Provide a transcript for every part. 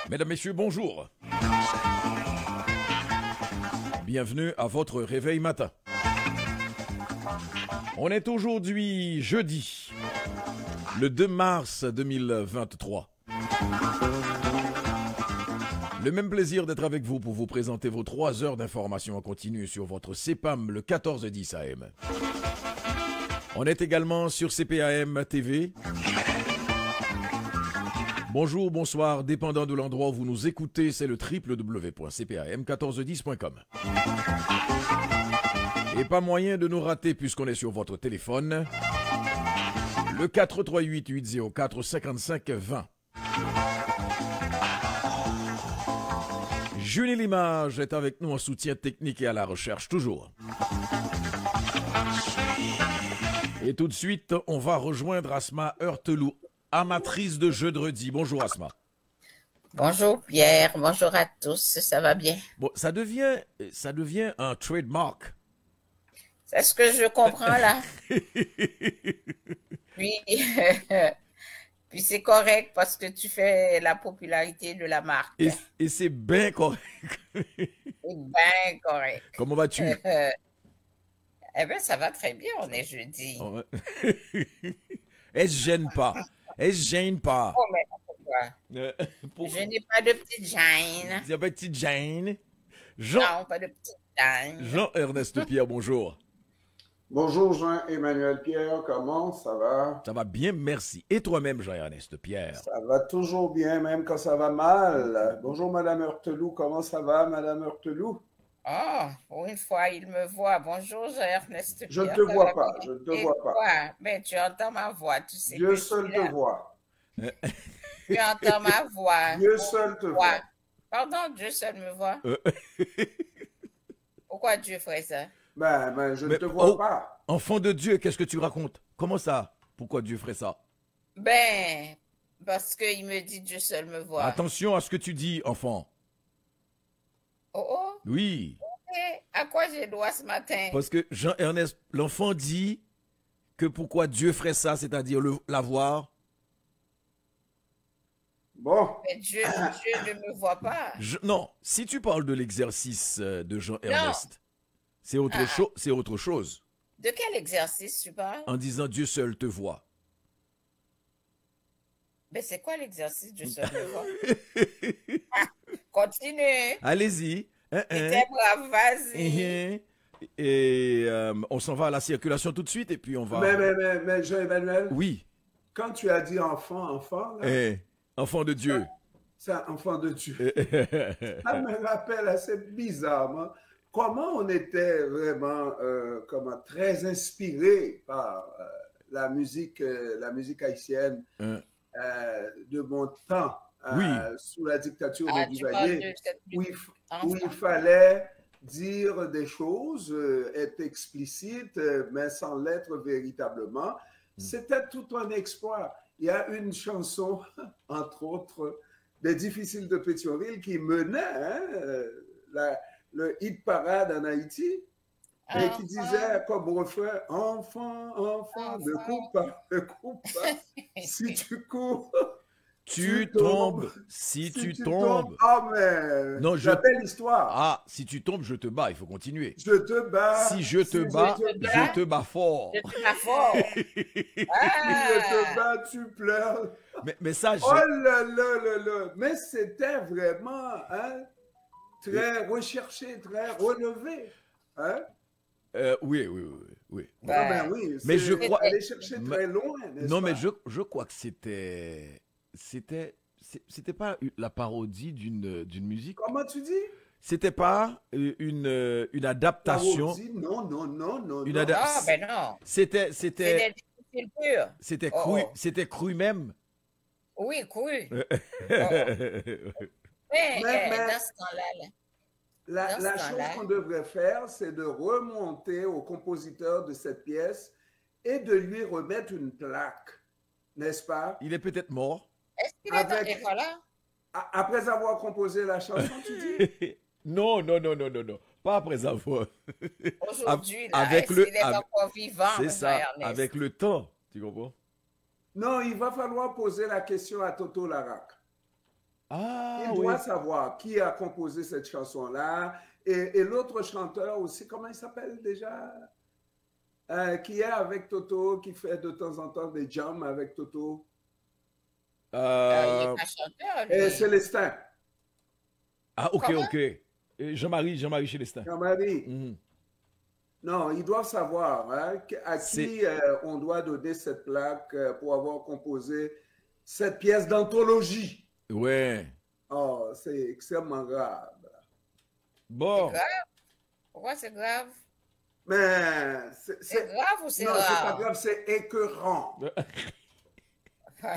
Mesdames, Messieurs, bonjour. Bienvenue à votre réveil matin. On est aujourd'hui jeudi, le 2 mars 2023. Le même plaisir d'être avec vous pour vous présenter vos 3 heures d'information en continu sur votre CPAM, le 1410 AM. On est également sur CPAM TV. Bonjour, bonsoir, dépendant de l'endroit où vous nous écoutez, c'est le www.cpam1410.com. Et pas moyen de nous rater puisqu'on est sur votre téléphone, le 438-804-5520. Julie Limage est avec nous en soutien technique et à la recherche, toujours. Et tout de suite, on va rejoindre Asma Heurtelou, amatrice de jeux de redis. Bonjour Asma. Bonjour Pierre, bonjour à tous, ça va bien? Bon, ça devient un trademark. C'est ce que je comprends là. Puis, puis c'est correct parce que tu fais la popularité de la marque. Et c'est bien correct. C'est bien correct. Comment vas-tu? Eh bien, ça va très bien, on est jeudi. Oh, ouais. Elle se gêne pas. Elle se gêne pas. Oh, mais pourquoi? Je n'ai pas de petite gêne. Il n'y a pas de petite gêne. Non, pas de petite gêne. Jean-Ernest Pierre, bonjour. Bonjour Jean-Emmanuel Pierre, comment ça va? Ça va bien, merci. Et toi-même, Jean-Ernest Pierre? Ça va toujours bien, même quand ça va mal. Bonjour Madame Heurtelou, comment ça va Madame Heurtelou? Oh, pour une fois, il me voit. Bonjour Jean-Ernest Pierre. Je ne te vois pas, je ne te vois pas. Mais tu entends ma voix, tu sais. Dieu seul te voit. Tu entends ma voix. Dieu seul te voit. Pardon, Dieu seul me voit. Pourquoi Dieu ferait ça? Ben, je ne te vois pas. Enfant de Dieu, qu'est-ce que tu racontes? Comment ça? Pourquoi Dieu ferait ça? Ben, parce qu'il me dit Dieu seul me voit. Attention à ce que tu dis, enfant. Oh oh. Oui. Okay. À quoi j'ai droit ce matin? Parce que Jean-Ernest, l'enfant dit que pourquoi Dieu ferait ça, c'est-à-dire l'avoir. Bon. Mais Dieu ne me voit pas. Non, si tu parles de l'exercice de Jean-Ernest, c'est autre chose. De quel exercice tu parles? En disant Dieu seul te voit. Mais c'est quoi l'exercice Dieu seul me voit? Continue. Allez-y. T'es brave, vas-y. Et on s'en va à la circulation tout de suite et puis on va... Mais Jean-Emmanuel? Oui. Quand tu as dit enfant, là, enfant de Dieu. C'est un enfant de Dieu. Ça me rappelle assez bizarrement comment on était vraiment très inspiré par la musique haïtienne de mon temps, sous la dictature de Duvalier, où il fallait dire des choses, être explicite, mais sans l'être véritablement. C'était tout un exploit. Il y a une chanson, entre autres, des Difficiles de Pétionville qui menait le hit parade en Haïti et qui disait comme refrain « Enfant, ne cours pas, si tu cours, tu tombes, si tu tombes. » Ah, mais la belle histoire. Ah, si tu tombes, je te bats, il faut continuer. Je te bats. Si je te bats, je te bats fort. Je te bats fort. Si je te bats, tu pleures. Mais ça, oh là là là là. Mais c'était vraiment très recherché, très relevé. Hein? Oui. Ben oui, mais je crois aller chercher très loin. Non, mais je crois que c'était pas la parodie d'une musique. Comment tu dis? C'était pas une adaptation. Parodie? Non. Ah, ben non. C'était pur. C'était cru même. Oui, cru. Mais dans ce temps-là, la chose qu'on devrait faire, c'est de remonter au compositeur de cette pièce et de lui remettre une plaque, n'est-ce pas? Il est peut-être mort. Est-ce qu'il est encore là? Après avoir composé la chanson, tu dis? Non. Pas après avoir. Aujourd'hui, avec il est encore vivant. C'est ça, avec le temps, tu comprends? Non, il va falloir poser la question à Toto Larac. Ah, Il doit savoir qui a composé cette chanson-là. Et l'autre chanteur aussi, comment il s'appelle déjà? Qui est avec Toto, qui fait de temps en temps des jams avec Toto. Il n'est pas chanteur, lui. Et Célestin. Ah, ok, Comment? ok. Et Jean-Marie Célestin. Jean-Marie. Non, ils doivent savoir hein, à qui on doit donner cette plaque pour avoir composé cette pièce d'anthologie. Ouais. Oh, c'est extrêmement grave. Bon. C'est grave? Pourquoi c'est grave? Mais c'est grave ou c'est rare? Non, c'est pas grave, c'est écœurant. Oh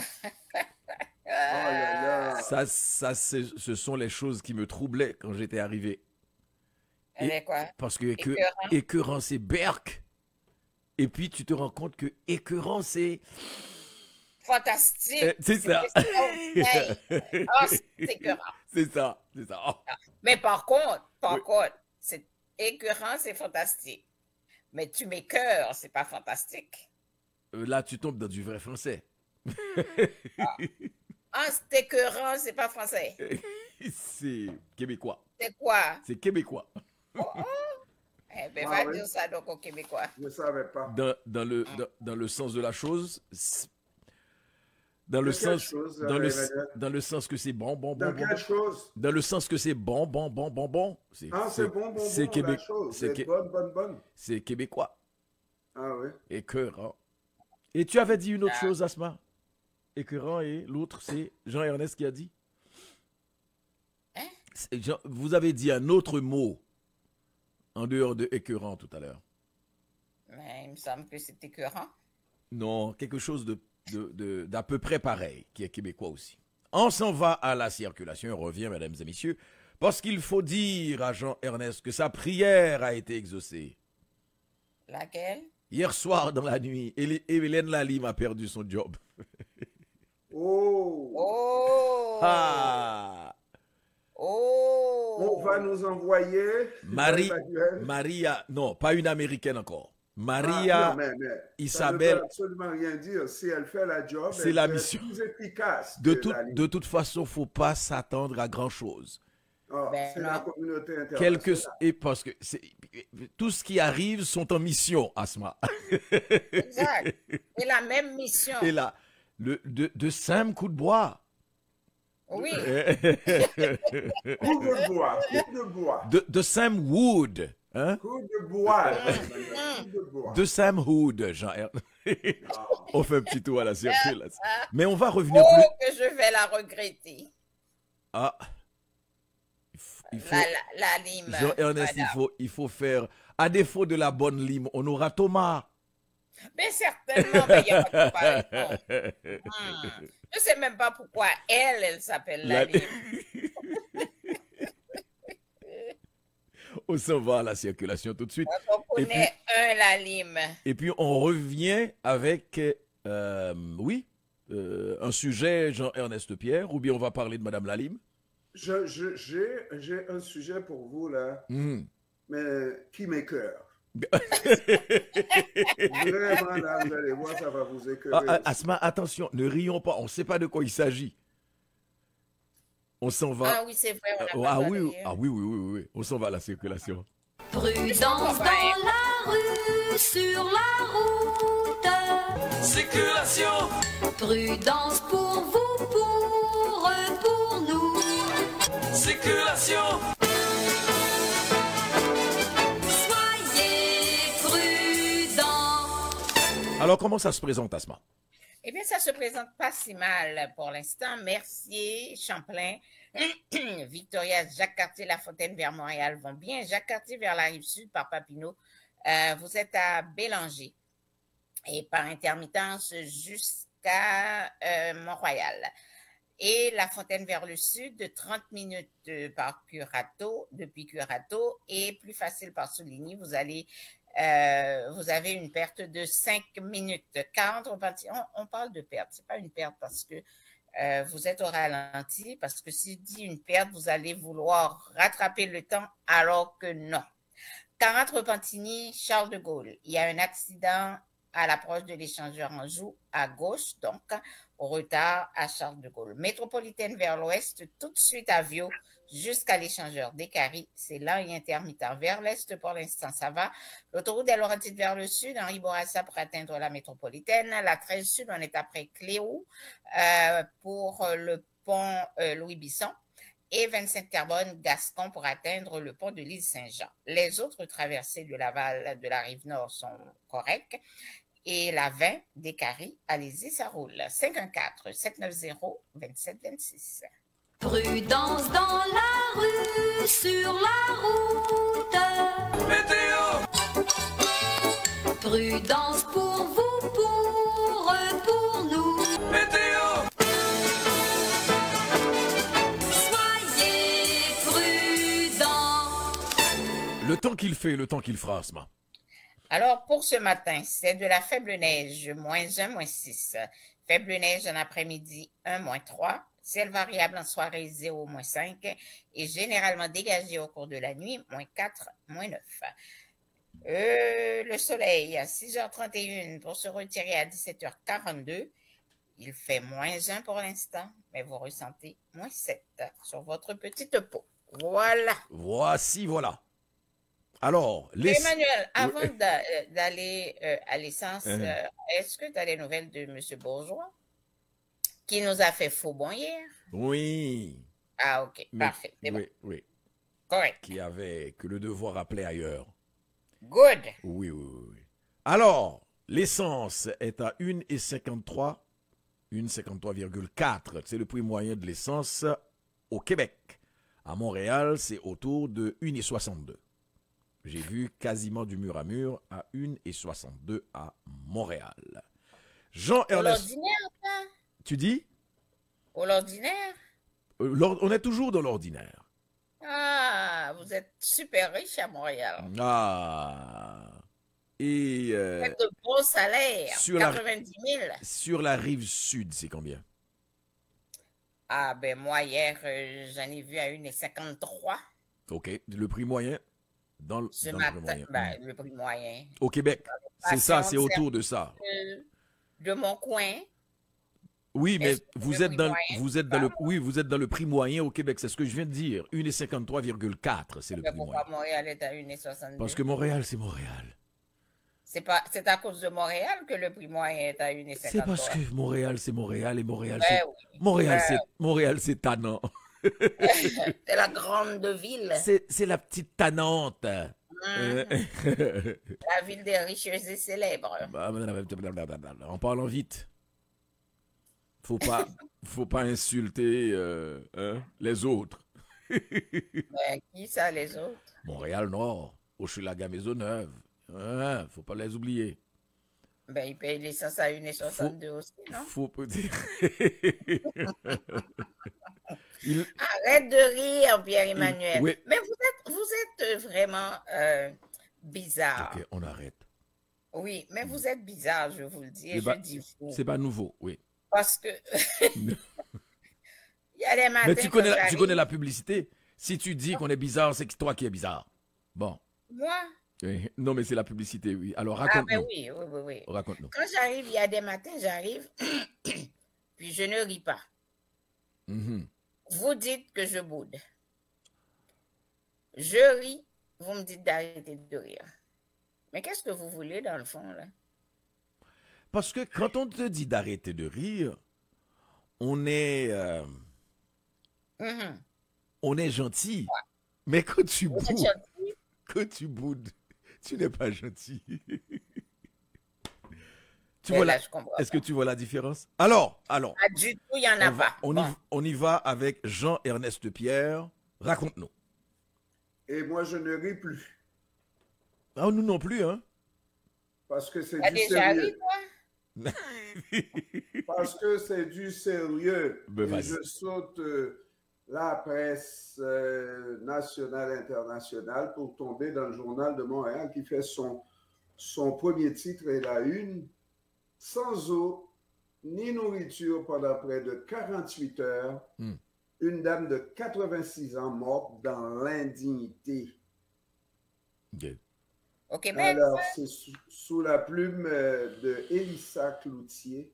là là. Ça ce sont les choses qui me troublaient quand j'étais arrivé. Quoi? Parce que écœurant, c'est Berk. Et puis tu te rends compte que écœurant, c'est... Fantastique. C'est ça. Oh, c'est écœurant. C'est ça, c'est ça. Oh. Mais par contre, c'est écœurant, c'est fantastique. Mais tu m'écœures, c'est pas fantastique. Là, tu tombes dans du vrai français. Ah, c'est écœurant, c'est pas français. C'est québécois. C'est quoi? C'est québécois. Eh bien, va dire ça donc au Québécois. Je ne savais pas. Dans le sens de la chose, dans le sens que c'est bon. Dans quelle chose? Dans le sens que c'est bon. C'est bon, c'est la chose. C'est bonne. C'est québécois. Ah oui. Écœurant. Et tu avais dit une autre chose, Asma? Écœurant et l'autre, c'est Jean-Ernest qui a dit? Vous avez dit un autre mot en dehors de écœurant tout à l'heure. Mais il me semble que c'est écœurant. Non, quelque chose d'à peu près pareil, qui est québécois aussi. On s'en va à la circulation, on revient, mesdames et messieurs, parce qu'il faut dire à Jean-Ernest que sa prière a été exaucée. Laquelle? Hier soir, dans la nuit, Hélène Lalime a perdu son job. Oh! Ah! Oh! On va nous envoyer Maria, non, pas une américaine encore. Maria Isabelle. Ça ne veut absolument rien dire. Si elle fait la job, c'est la mission. Plus efficace. De toute façon, il ne faut pas s'attendre à grand-chose. Oh, c'est la communauté internationale. Parce que tout ce qui arrive sont en mission, Asma. Exact. Et la même mission. Et là, de simples coups de bois. Oui. Coup de bois. De Sam Wood. Hein? Coup de bois. De Sam Wood, Jean. On fait un petit tour à la circulation. Mais on va revenir que je vais la regretter. Ah. Il faut, la lime. Jean-Ernest, il faut faire... À défaut de la bonne lime, on aura Thomas. Mais certainement, il n'y a pas de comparaison. Je ne sais même pas pourquoi elle s'appelle la lime. On s'en va à la circulation tout de suite. On connaît la lime. Et puis on revient avec, un sujet, Jean-Ernest Pierre, ou bien on va parler de Madame Lalime. J'ai un sujet pour vous là, mais qui m'écœure. Vraiment, là, vous allez voir, ça va vous écœurer. Asma, attention, ne rions pas, on ne sait pas de quoi il s'agit. On s'en va. Ah oui, c'est vrai, on a pas oui. On s'en va à la circulation. Prudence dans la rue, sur la route. Circulation. Prudence pour vous, pour nous. Circulation. Alors, comment ça se présente, Asma? Eh bien, ça se présente pas si mal pour l'instant. Mercier, Champlain, Victoria, Jacques-Cartier, La Fontaine vers Montréal vont bien. Jacques-Cartier vers la Rive-Sud par Papineau. Vous êtes à Bélanger. Et par intermittence jusqu'à Mont-Royal. Et La Fontaine vers le Sud, de 30 minutes depuis Curato. Et plus facile par Souligny, vous avez une perte de 5 minutes. 40 repentis. On parle de perte. C'est pas une perte parce que vous êtes au ralenti. Parce que si je dis une perte, vous allez vouloir rattraper le temps alors que non. 40 Repentigny, Charles de Gaulle. Il y a un accident à l'approche de l'échangeur Anjou à gauche, donc au retard à Charles de Gaulle. Métropolitaine vers l'ouest, tout de suite à Viau jusqu'à l'échangeur d'Écarie. C'est lent et intermittent. Vers l'est, pour l'instant, ça va. L'autoroute des Laurentides vers le sud, Henri Bourassa pour atteindre la métropolitaine. La 13 sud, on est après Cléo pour le pont Louis Bisson. Et 25 Carbone Gascon pour atteindre le pont de l'île Saint-Jean. Les autres traversées de Laval de la rive nord sont correctes. Et la 20 d'Écarie, allez-y, ça roule. 514-790-2726. Prudence dans la rue, sur la route. Météo, Prudence pour vous, pour nous. météo, Soyez prudents. Le temps qu'il fait, le temps qu'il fera, Asma. Alors, pour ce matin, c'est de la faible neige, -1, -6. Faible neige en après-midi, 1, -3. Ciel variable en soirée, 0, -5. Et généralement dégagé au cours de la nuit, -4, -9. Le soleil à 6h31 pour se retirer à 17h42. Il fait -1 pour l'instant, mais vous ressentez -7 sur votre petite peau. Voilà. Voici, voilà. Alors, Emmanuel, avant d'aller à l'essence, est-ce que tu as des nouvelles de M. Bourgeois qui nous a fait faux bon hier? Oui. Ah, ok, Mais- parfait, c'est bon. Oui, oui. Correct. Que le devoir appelait ailleurs. Good. Oui, oui, oui, oui. Alors, l'essence est à 1,53, 1,53,4. C'est le prix moyen de l'essence au Québec. À Montréal, c'est autour de 1,62. J'ai vu quasiment du mur à mur à 1,62 à Montréal. Au Jean-Ernest, l'ordinaire, ça? tu dis? Au l'ordinaire? On est toujours dans l'ordinaire. Ah, vous êtes super riche à Montréal. Ah. Et Vous faites de beaux salaires, sur la- 90 000. sur la rive sud, c'est combien? Ah, ben moi, hier, j'en ai vu à 1,53 OK. Le prix moyen dans le ce prix matin. moyen. Ben, le prix moyen. Au Québec. C'est ça, c'est Passion, autour de ça. De mon coin. Oui, mais Est-ce que vous le êtes prix dans, moyen, vous êtes dans le, oui, vous êtes dans le prix moyen au Québec. C'est ce que je viens de dire. 1,53,4, c'est le Mais prix pourquoi moyen. Montréal est à 1,62? Parce que Montréal, c'est Montréal. C'est à cause de Montréal que le prix moyen est à 1,53. C'est parce que Montréal, c'est Montréal et Montréal, Ben c'est oui. Montréal, c'est tannant. C'est la grande ville. C'est la petite tannante. La ville des riches et célèbres. En parlant vite. Faut pas insulter les autres. Ben, qui ça, les autres? Montréal Nord, Hochelaga Maisonneuve. Faut pas les oublier. Ben, ils payent l'essence à 1,62 aussi, non? Faut Arrête de rire, Pierre-Emmanuel. Oui. Mais vous êtes vraiment bizarre. Ok, on arrête. Oui, mais vous êtes bizarre, je vous le dis. Et C'est pas- je dis vous. C'est pas nouveau, oui. Parce que il y a des matins Mais tu quand connais j'arrive, la publicité. Si tu dis qu'on est bizarre, c'est toi qui es bizarre. Bon. moi, Non, mais c'est la publicité, oui. Alors ah raconte-nous. ben oui, oui, oui, oui. Raconte-nous. Quand j'arrive, il y a des matins, j'arrive, puis je ne ris pas. Mhm. Vous dites que je boude. Je ris, vous me dites d'arrêter de rire. Mais qu'est-ce que vous voulez dans le fond, là? Parce que quand on te dit d'arrêter de rire, on est Mhm. gentil. Mais quand tu Vous êtes boudes, gentil? tu n'es pas gentil. Tu Mais vois là, la- je comprends Est-ce que tu vois la différence? Alors, pas du tout, il n'y en a pas. Bon. on y va avec Jean-Ernest Pierre. Raconte-nous. Et moi, je ne ris plus. Ah, nous non plus, hein? Parce que c'est T'as du déjà ri, sérieux. toi? Parce que c'est du sérieux. Ben, Et vas-y. je saute la presse nationale, internationale pour tomber dans le journal de Montréal qui fait son premier titre et la une. Sans eau ni nourriture pendant près de 48 heures. Hmm. Une dame de 86 ans morte dans l'indignité. Ok. Au Québec? Alors, c'est sous la plume de Élissa Cloutier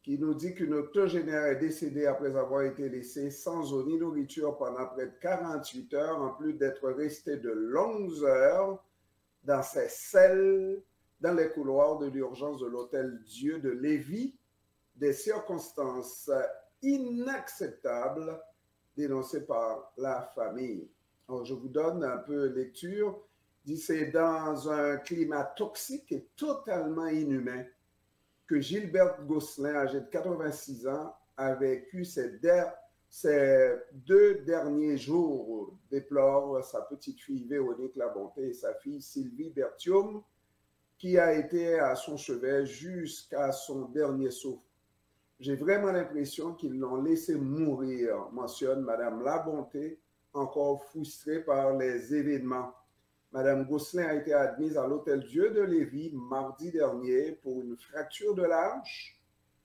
qui nous dit qu'une octogénaire est décédée après avoir été laissée sans eau ni nourriture pendant près de 48 heures, en plus d'être restée de longues heures dans ses selles, dans les couloirs de l'urgence de l'Hôtel Dieu de Lévis, des circonstances inacceptables dénoncées par la famille. Alors, je vous donne un peu lecture. Dit c'est dans un climat toxique et totalement inhumain que Gilberte Gosselin, âgée de 86 ans, a vécu ces 2 derniers jours, déplore sa petite fille Véronique Labonté et sa fille Sylvie Berthiaume, qui a été à son chevet jusqu'à son dernier souffle. J'ai vraiment l'impression qu'ils l'ont laissé mourir, mentionne Madame Labonté, encore frustrée par les événements. Madame Gosselin a été admise à l'Hôtel Dieu de Lévis mardi dernier pour une fracture de la hanche.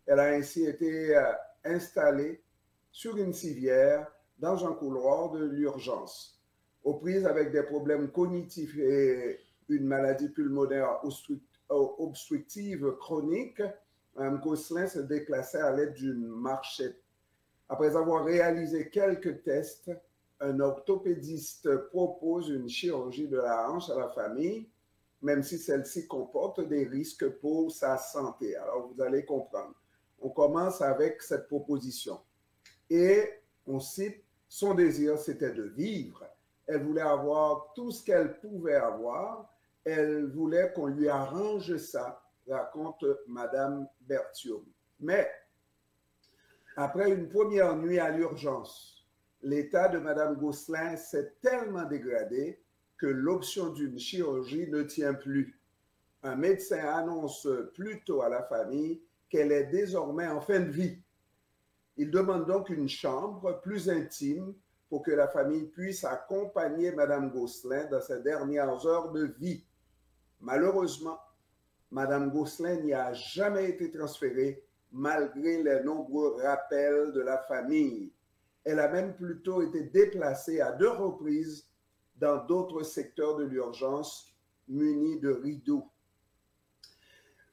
Elle a ainsi été installée sur une civière dans un couloir de l'urgence. Aux prises avec des problèmes cognitifs et une maladie pulmonaire obstructive chronique, Mme Gosselin se déplaçait à l'aide d'une marchette. Après avoir réalisé quelques tests, un orthopédiste propose une chirurgie de la hanche à la famille, même si celle-ci comporte des risques pour sa santé. Alors, vous allez comprendre. On commence avec cette proposition. Et on cite, son désir, c'était de vivre. Elle voulait avoir tout ce qu'elle pouvait avoir. Elle voulait qu'on lui arrange ça, raconte Madame Berthiaume. Mais, après une première nuit à l'urgence, l'état de Mme Gosselin s'est tellement dégradé que l'option d'une chirurgie ne tient plus. Un médecin annonce plutôt à la famille qu'elle est désormais en fin de vie. Il demande donc une chambre plus intime pour que la famille puisse accompagner Mme Gosselin dans ses dernières heures de vie. Malheureusement, Mme Gosselin n'y a jamais été transférée malgré les nombreux rappels de la famille. Elle a même plutôt été déplacée à 2 reprises dans d'autres secteurs de l'urgence munis de rideaux.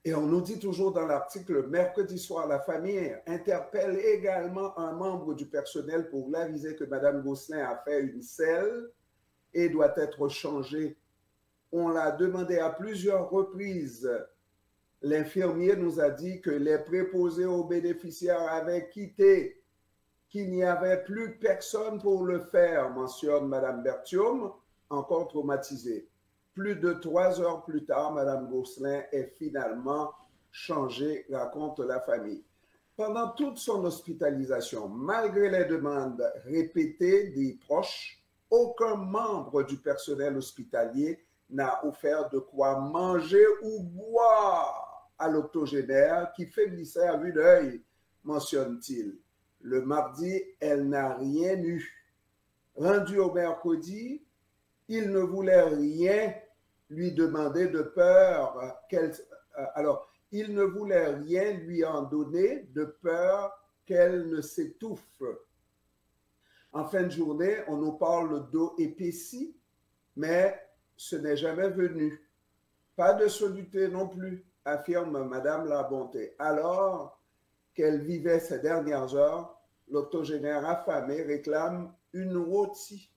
Et on nous dit toujours dans l'article, mercredi soir, la famille interpelle également un membre du personnel pour l'aviser que Mme Gosselin a fait une selle et doit être changée. On l'a demandé à plusieurs reprises. L'infirmier nous a dit que les préposés aux bénéficiaires avaient quitté, qu'il n'y avait plus personne pour le faire, mentionne Mme Berthiaume, encore traumatisée. Plus de 3 heures plus tard, Mme Gosselin est finalement changée, raconte la famille. Pendant toute son hospitalisation, malgré les demandes répétées des proches, aucun membre du personnel hospitalier n'a offert de quoi manger ou boire à l'octogénaire qui faiblissait à vue d'œil, mentionne-t-il. Le mardi, elle n'a rien eu. Rendu au mercredi, il ne voulait rien lui demander de peur qu'elle... il ne voulait rien lui en donner de peur qu'elle ne s'étouffe. En fin de journée, on nous parle d'eau épaissie, mais ce n'est jamais venu. Pas de soluté non plus, affirme Madame Labonté. Alors qu'elle vivait ces dernières heures, l'octogénaire affamé réclame une rôtie,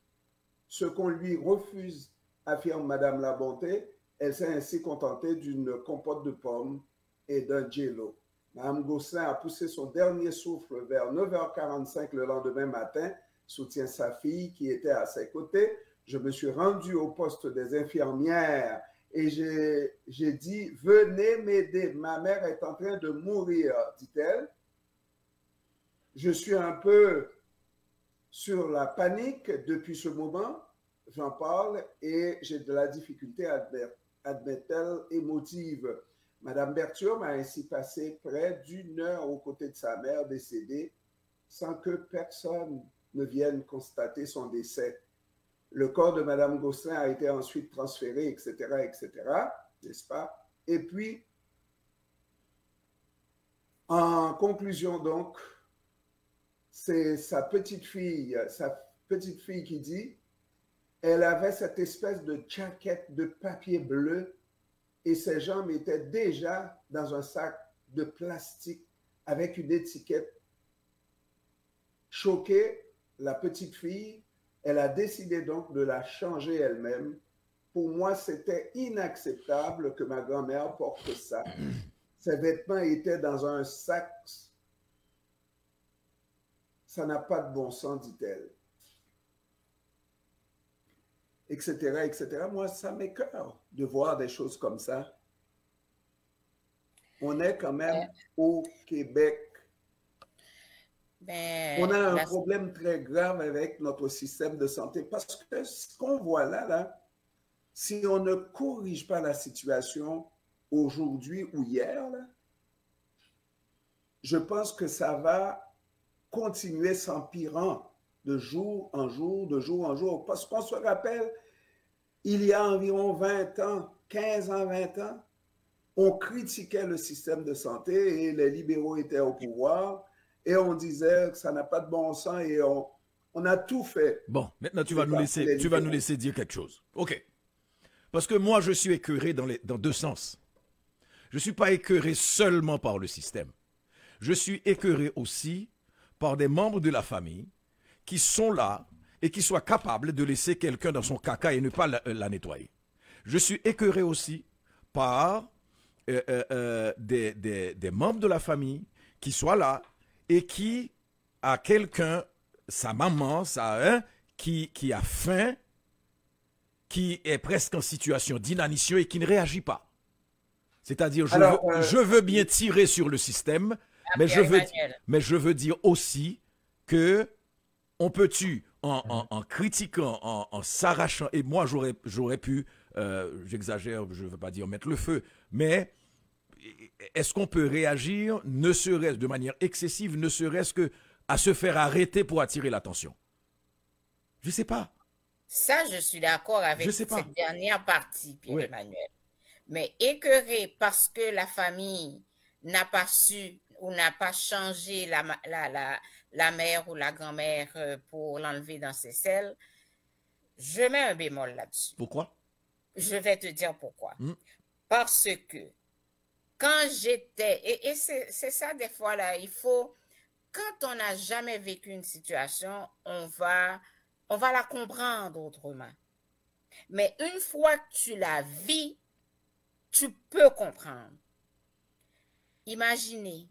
ce qu'on lui refuse, affirme Madame Labonté. Elle s'est ainsi contentée d'une compote de pommes et d'un jello. Mme Gosselin a poussé son dernier souffle vers 9h45 le lendemain matin, soutient sa fille qui était à ses côtés. Je me suis rendu au poste des infirmières et j'ai dit « Venez m'aider, ma mère est en train de mourir », dit-elle. Je suis un peu sur la panique depuis ce moment, j'en parle et j'ai de la difficulté à admettre-t-elle émotive. Madame Berthiaume a ainsi passé près d'1 heure aux côtés de sa mère décédée sans que personne ne vienne constater son décès. Le corps de Madame Gosselin a été ensuite transféré, etc., n'est-ce pas? Et puis, en conclusion donc, c'est sa petite fille qui dit Elle avait cette espèce de jaquette de papier bleu et ses jambes étaient déjà dans un sac de plastique avec une étiquette. Choquée, la petite fille, elle a décidé donc de la changer elle-même. Pour moi, c'était inacceptable que ma grand-mère porte ça. Ses vêtements étaient dans un sac. Ça n'a pas de bon sens, dit-elle. Etc., etc. Moi, ça m'écoeure de voir des choses comme ça. On est quand même au Québec. On a un problème très grave avec notre système de santé parce que ce qu'on voit là, si on ne corrige pas la situation aujourd'hui ou hier, là, je pense que ça va continuer s'empirant de jour en jour, de jour en jour. Parce qu'on se rappelle, il y a environ 20 ans, 15 ans, 20 ans, on critiquait le système de santé et les libéraux étaient au pouvoir et on disait que ça n'a pas de bon sens et on a tout fait. Bon, maintenant tu vas nous laisser dire quelque chose. OK. Parce que moi, je suis écœuré dans deux sens. Je ne suis pas écœuré seulement par le système. Je suis écœuré aussi par des membres de la famille qui sont là et qui soient capables de laisser quelqu'un dans son caca et ne pas la nettoyer. Je suis écœuré aussi par des membres de la famille qui soient là et qui a quelqu'un, sa maman, qui a faim, qui est presque en situation d'inanition et qui ne réagit pas. C'est-à-dire, je veux bien tirer sur le système, mais je veux dire aussi que on peut-tu, en critiquant, en s'arrachant, et moi j'aurais pu, j'exagère, je ne veux pas dire mettre le feu, mais est-ce qu'on peut réagir, ne serait-ce de manière excessive, ne serait-ce que à se faire arrêter pour attirer l'attention? Je ne sais pas. Ça, je suis d'accord avec cette dernière partie, Pierre-Emmanuel. Mais écœuré parce que la famille n'a pas su ou n'a pas changé la mère ou la grand-mère pour l'enlever dans ses selles, je mets un bémol là-dessus. Pourquoi? Je vais te dire pourquoi. Parce que quand j'étais, et c'est ça des fois là, il faut, quand on n'a jamais vécu une situation, on va la comprendre autrement. Mais une fois que tu la vis, tu peux comprendre. Imaginez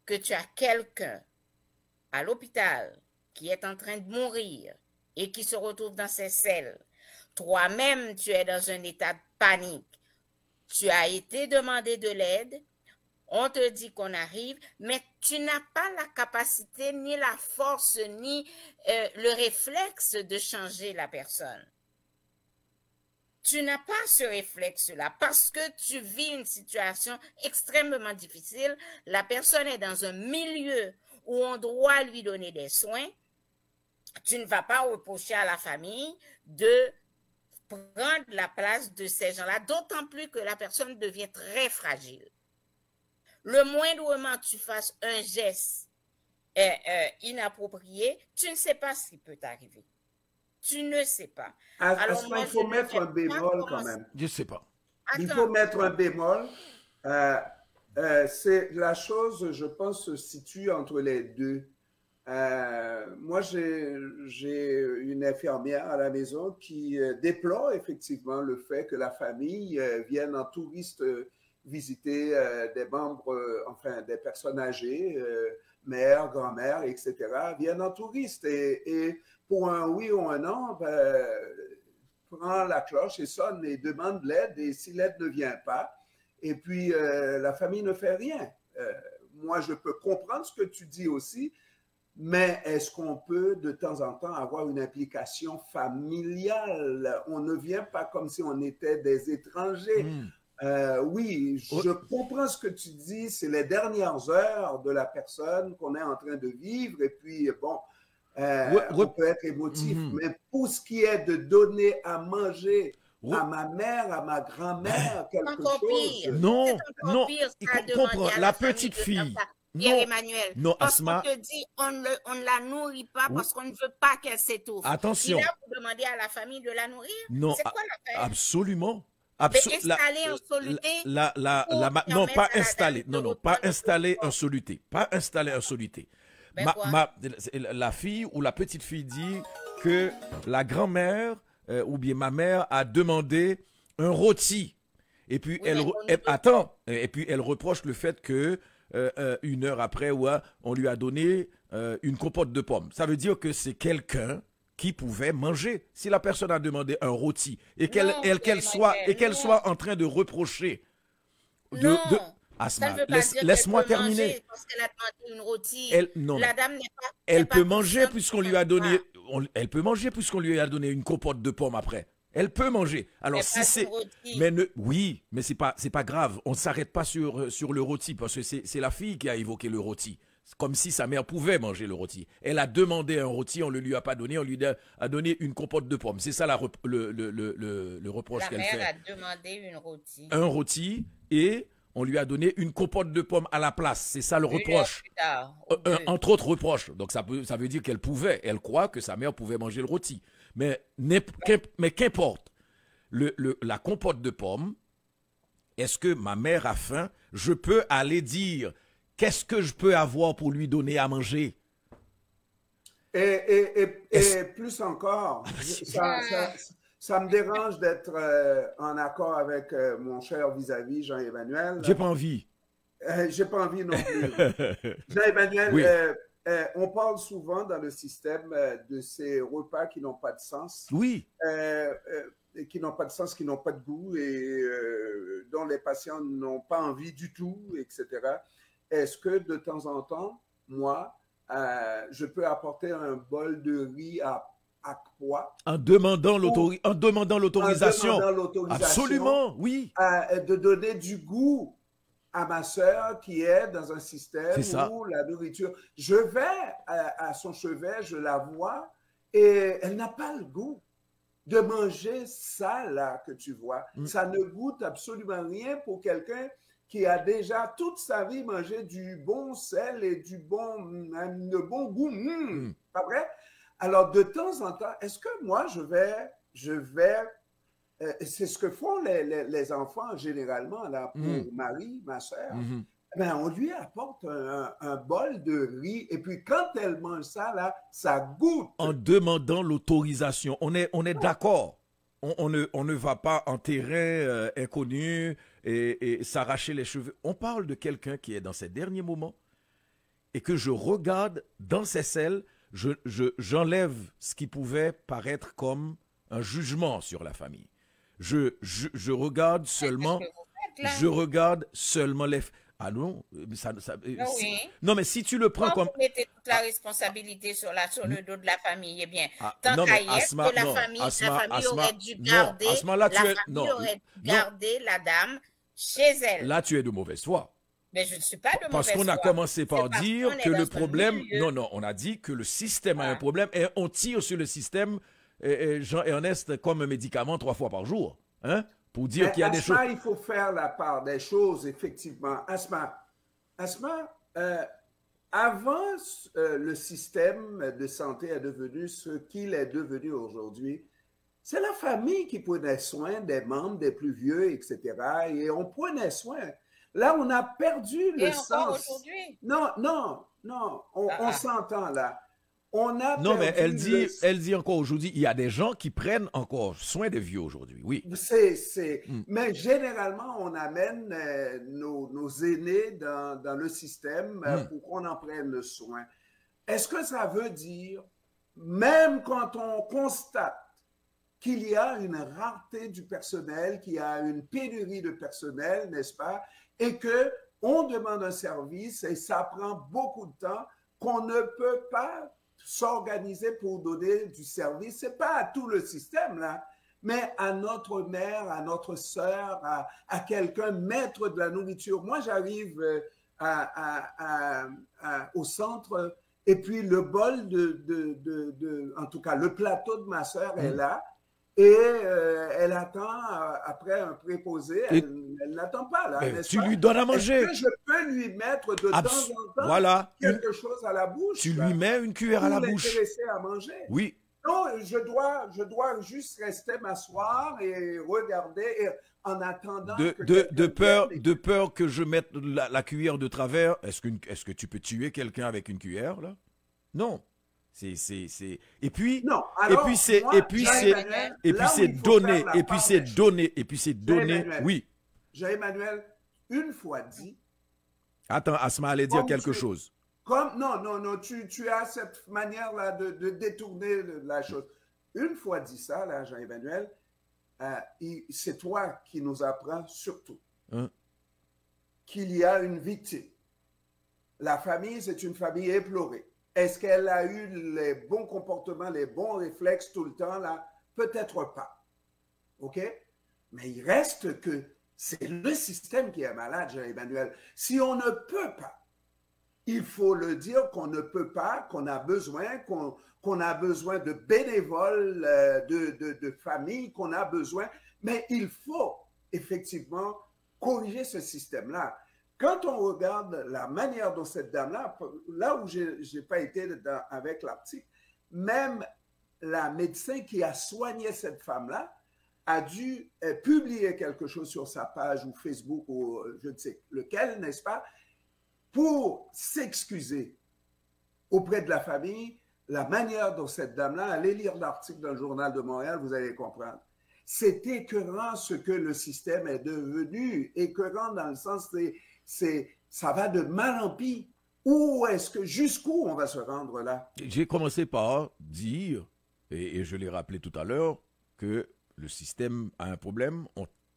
que tu as quelqu'un à l'hôpital qui est en train de mourir et qui se retrouve dans ses selles. Toi-même, tu es dans un état de panique. Tu as été demandé de l'aide. On te dit qu'on arrive, mais tu n'as pas la capacité, ni la force, ni le réflexe de changer la personne. Tu n'as pas ce réflexe-là parce que tu vis une situation extrêmement difficile. La personne est dans un milieu où on doit lui donner des soins. Tu ne vas pas reprocher à la famille de prendre la place de ces gens-là, d'autant plus que la personne devient très fragile. Le moindrement tu fasses un geste inapproprié, tu ne sais pas ce qui peut t'arriver. Tu ne sais pas. Alors, il faut mettre un bémol quand même. Je ne sais pas. Il faut mettre un bémol. C'est la chose, je pense, se situe entre les deux. Moi, j'ai une infirmière à la maison qui déplore effectivement le fait que la famille vienne en touriste visiter des membres, enfin des personnes âgées, mères, grand-mères, etc., viennent en touriste et pour un oui ou un non, prend la cloche et sonne et demande l'aide et si l'aide ne vient pas, et puis la famille ne fait rien. Moi, je peux comprendre ce que tu dis aussi, mais est-ce qu'on peut de temps en temps avoir une implication familiale? On ne vient pas comme si on était des étrangers. Oui, je comprends ce que tu dis, c'est les dernières heures de la personne qu'on est en train de vivre et puis bon, on peut être émotif, mais pour ce qui est de donner à manger à ma mère, à ma grand-mère, quelque chose... Non, comprends, la petite fille... Pierre-Emmanuel. Non, Parce Asma. qu'on te dit, on ne la nourrit pas parce qu'on ne veut pas qu'elle s'étouffe. Attention. Et là, vous demandez à la famille de la nourrir? Non, C'est quoi l'affaire? absolument. Mais installer en soluté. Non, pas permettre à la installer. dame Non, de non, pas reprendre installer son un soluté. Pas installer un soluté. Ben quoi? La fille ou la petite fille dit que la grand-mère ou bien ma mère a demandé un rôti. Et puis Oui, mais et puis elle reproche le fait que une heure après, ouais, on lui a donné une compote de pommes. Ça veut dire que c'est quelqu'un qui pouvait manger. Si la personne a demandé un rôti et qu'elle soit en train de reprocher Non. Asma, Ça ne veut pas dire laisse-moi qu'elle peut terminer. manger parce qu'elle a demandé une rôtie. Non, La dame n'est pas. elle n'est peut pas manger consciente puisqu'on de lui a donné. ça. Elle peut manger puisqu'on lui a donné une compote de pommes après. Elle peut manger. Alors Mais si pas c'est, une rôtie. oui, mais c'est pas grave. On ne s'arrête pas sur le rôti parce que c'est la fille qui a évoqué le rôti. C'est comme si sa mère pouvait manger le rôti. Elle a demandé un rôti, on ne le lui a pas donné, on lui a donné une compote de pommes. C'est ça le reproche La qu'elle mère fait. a demandé une rôtie. Un rôti et on lui a donné une compote de pommes à la place. C'est ça le Une heure reproche. plus tard, au deux. Entre autres reproches. Donc ça veut dire qu'elle croit que sa mère pouvait manger le rôti. Mais qu'importe, la compote de pommes, est-ce que ma mère a faim? Je peux aller dire, qu'est-ce que je peux avoir pour lui donner à manger? Et plus encore, ça me dérange d'être en accord avec mon cher vis-à-vis Jean-Emmanuel. J'ai pas envie. J'ai pas envie non plus. Jean-Emmanuel, Oui. on parle souvent dans le système de ces repas qui n'ont pas de sens. Oui. Qui n'ont pas de sens, qui n'ont pas de goût et dont les patients n'ont pas envie du tout, etc. Est-ce que de temps en temps, moi, je peux apporter un bol de riz à pois En demandant l'autorisation. Absolument, oui. De donner du goût à ma sœur qui est dans un système où la nourriture... Je vais à son chevet, je la vois et elle n'a pas le goût de manger ça là que tu vois. Ça ne goûte absolument rien pour quelqu'un qui a déjà toute sa vie mangé du bon sel et du bon goût. Pas vrai? Alors, de temps en temps, est-ce que moi, je vais c'est ce que font les enfants généralement là, pour Marie, ma sœur. Ben, on lui apporte un bol de riz et puis quand elle mange ça, là, ça goûte. En demandant l'autorisation. On est d'accord. On ne va pas en terrain inconnu et s'arracher les cheveux. On parle de quelqu'un qui est dans ses derniers moments et que je regarde dans ses selles, j'enlève ce qui pouvait paraître comme un jugement sur la famille. Je regarde seulement, les... Ah non, Oui. Non, mais si tu le prends comme... Vous mettez toute la responsabilité sur le dos de la famille, eh bien, tant non, mais qu'à y être, Asma, que la non, famille Asma, aurait dû garder, Asma, là, la famille aurait dû garder la dame chez elle. Là, tu es de mauvaise foi. Mais je ne suis pas de mauvaise foi. Parce qu'on a commencé par C'est parce dire qu'on est que dans le un problème... milieu. Non, on a dit que le système a un problème et on tire sur le système, Jean-Ernest, comme un médicament 3 fois par jour. Hein? Pour dire qu'il y a des choses... il faut faire la part des choses, effectivement. Asma, avant le système de santé est devenu ce qu'il est devenu aujourd'hui, c'est la famille qui prenait soin des membres, des plus vieux, etc. Et on prenait soin. Là, on a perdu le sens. Et encore aujourd'hui? Non, on s'entend là. On a non, mais perdu elle dit encore aujourd'hui, il y a des gens qui prennent encore soin des vieux aujourd'hui, oui. Mais généralement, on amène nos aînés dans le système pour qu'on en prenne soin. Est-ce que ça veut dire, même quand on constate qu'il y a une rareté du personnel, qu'il y a une pénurie de personnel, n'est-ce pas, et qu'on demande un service et ça prend beaucoup de temps, qu'on ne peut pas s'organiser pour donner du service, c'est pas à tout le système là, mais à notre mère, à notre sœur, à quelqu'un maître de la nourriture. Moi, j'arrive au centre et puis le bol en tout cas, le plateau de ma sœur est là et elle attend après un préposé, elle n'attend pas là. Tu lui donnes à manger. Est-ce que je peux lui mettre de temps en temps voilà, quelque chose à la bouche? Tu lui mets une cuillère à la bouche. Pour l'intéresser à manger. Oui. Non, je dois juste rester m'asseoir et regarder en attendant de peur que je mette la cuillère de travers. Est-ce que tu peux tuer quelqu'un avec une cuillère là? Non. Et puis non, c'est donné. Oui. Jean-Emmanuel, une fois dit. Attends, Asma allait dire quelque chose. Non, tu as cette manière-là de détourner la chose. Une fois dit ça, là, Jean-Emmanuel, c'est toi qui nous apprends surtout qu'il y a une victime. La famille, c'est une famille éplorée. Est-ce qu'elle a eu les bons comportements, les bons réflexes tout le temps, là? Peut-être pas. OK? Mais il reste que c'est le système qui est malade, Jean-Emmanuel. Si on ne peut pas, il faut le dire qu'on ne peut pas, qu'on a besoin, qu'on a besoin de bénévoles, de familles, qu'on a besoin. Mais il faut effectivement corriger ce système-là. Quand on regarde la manière dont cette dame-là, là où je n'ai pas été avec l'article, même la médecin qui a soigné cette femme-là a dû publier quelque chose sur sa page ou Facebook ou je ne sais lequel, n'est-ce pas, pour s'excuser auprès de la famille, la manière dont cette dame-là, allez lire l'article dans le Journal de Montréal, vous allez comprendre. C'est écœurant ce que le système est devenu, écœurant dans le sens, ça va de mal en pis. Jusqu'où on va se rendre là? J'ai commencé par dire, et je l'ai rappelé tout à l'heure, que le système a un problème.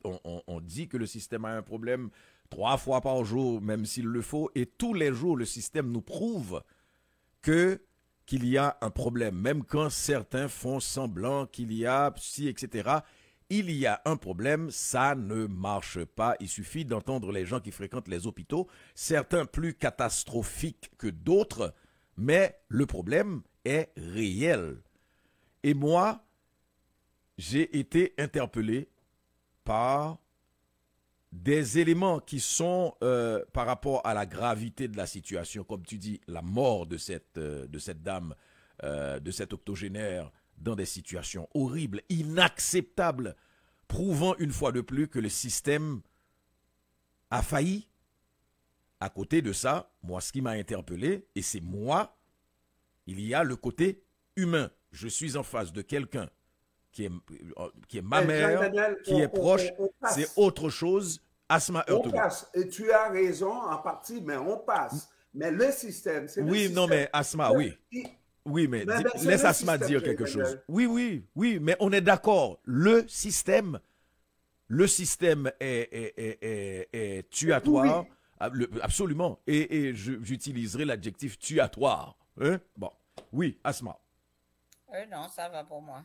On dit que le système a un problème 3 fois par jour, même s'il le faut, et tous les jours, le système nous prouve qu'il y a un problème, même quand certains font semblant qu'il y a ci, etc. Il y a un problème, ça ne marche pas. Il suffit d'entendre les gens qui fréquentent les hôpitaux, certains plus catastrophiques que d'autres, mais le problème est réel. Et moi, j'ai été interpellé par des éléments qui sont par rapport à la gravité de la situation, comme tu dis, la mort de cette dame, de cet octogénaire, dans des situations horribles, inacceptables, prouvant une fois de plus que le système a failli. À côté de ça, moi, ce qui m'a interpellé, et c'est moi, il y a le côté humain. Je suis en face de quelqu'un qui est ma mère, qui est proche, c'est autre chose. Asma on passe, et tu as raison en partie, mais on passe. Mais le système, c'est le système. Non, mais Asma, oui. Oui, mais laisse Asma dire quelque chose. Oui, mais on est d'accord. Le système est tuatoire. Oui. Absolument. Et j'utiliserai l'adjectif tuatoire. Hein? Bon. Oui, Asma. Non, ça va pour moi.